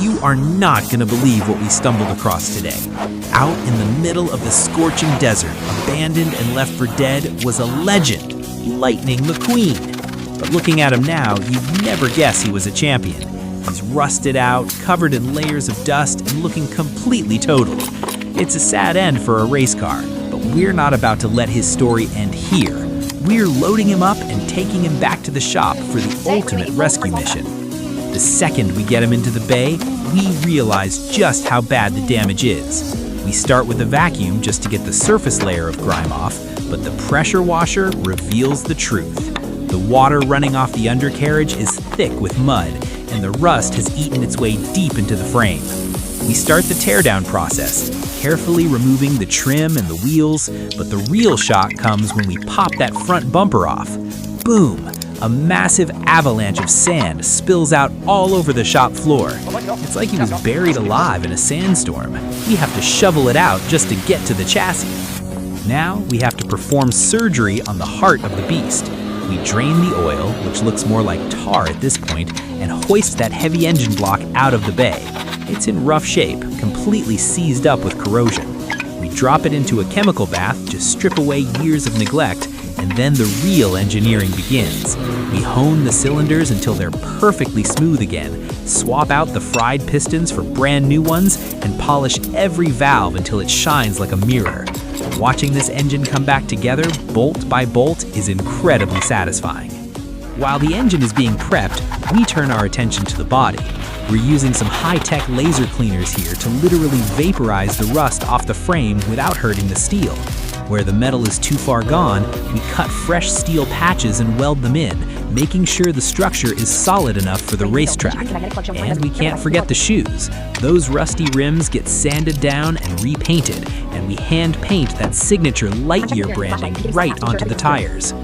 You are not going to believe what we stumbled across today. Out in the middle of the scorching desert, abandoned and left for dead, was a legend, Lightning McQueen. But looking at him now, you'd never guess he was a champion. He's rusted out, covered in layers of dust, and looking completely totaled. It's a sad end for a race car, but we're not about to let his story end here. We're loading him up and taking him back to the shop for the ultimate rescue mission. The second we get him into the bay, we realize just how bad the damage is. We start with a vacuum just to get the surface layer of grime off, but the pressure washer reveals the truth. The water running off the undercarriage is thick with mud, and the rust has eaten its way deep into the frame. We start the teardown process, carefully removing the trim and the wheels, but the real shock comes when we pop that front bumper off. Boom! A massive avalanche of sand spills out all over the shop floor. It's like he was buried alive in a sandstorm. We have to shovel it out just to get to the chassis. Now we have to perform surgery on the heart of the beast. We drain the oil, which looks more like tar at this point, and hoist that heavy engine block out of the bay. It's in rough shape, completely seized up with corrosion. We drop it into a chemical bath to strip away years of neglect, and then the real engineering begins. We hone the cylinders until they're perfectly smooth again, swap out the fried pistons for brand new ones, and polish every valve until it shines like a mirror. Watching this engine come back together, bolt by bolt, is incredibly satisfying. While the engine is being prepped, we turn our attention to the body. We're using some high-tech laser cleaners here to literally vaporize the rust off the frame without hurting the steel. Where the metal is too far gone, we cut fresh steel patches and weld them in, making sure the structure is solid enough for the racetrack. And we can't forget the shoes. Those rusty rims get sanded down and repainted, and we hand paint that signature Lightyear branding right onto the tires.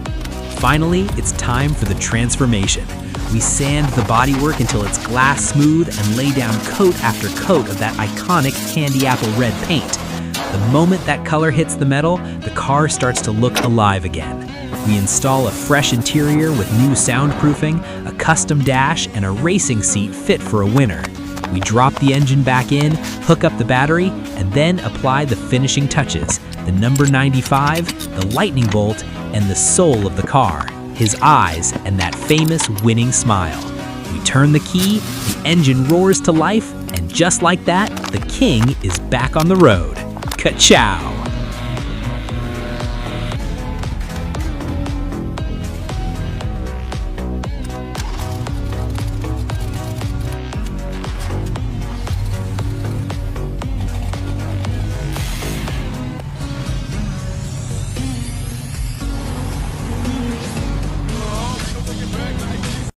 Finally, it's time for the transformation. We sand the bodywork until it's glass smooth and lay down coat after coat of that iconic candy apple red paint. The moment that color hits the metal, the car starts to look alive again. We install a fresh interior with new soundproofing, a custom dash, and a racing seat fit for a winner. We drop the engine back in, hook up the battery, and then apply the finishing touches, the number 95, the lightning bolt, and the soul of the car, his eyes, and that famous winning smile. We turn the key, the engine roars to life, and just like that, the king is back on the road. Ka-chow!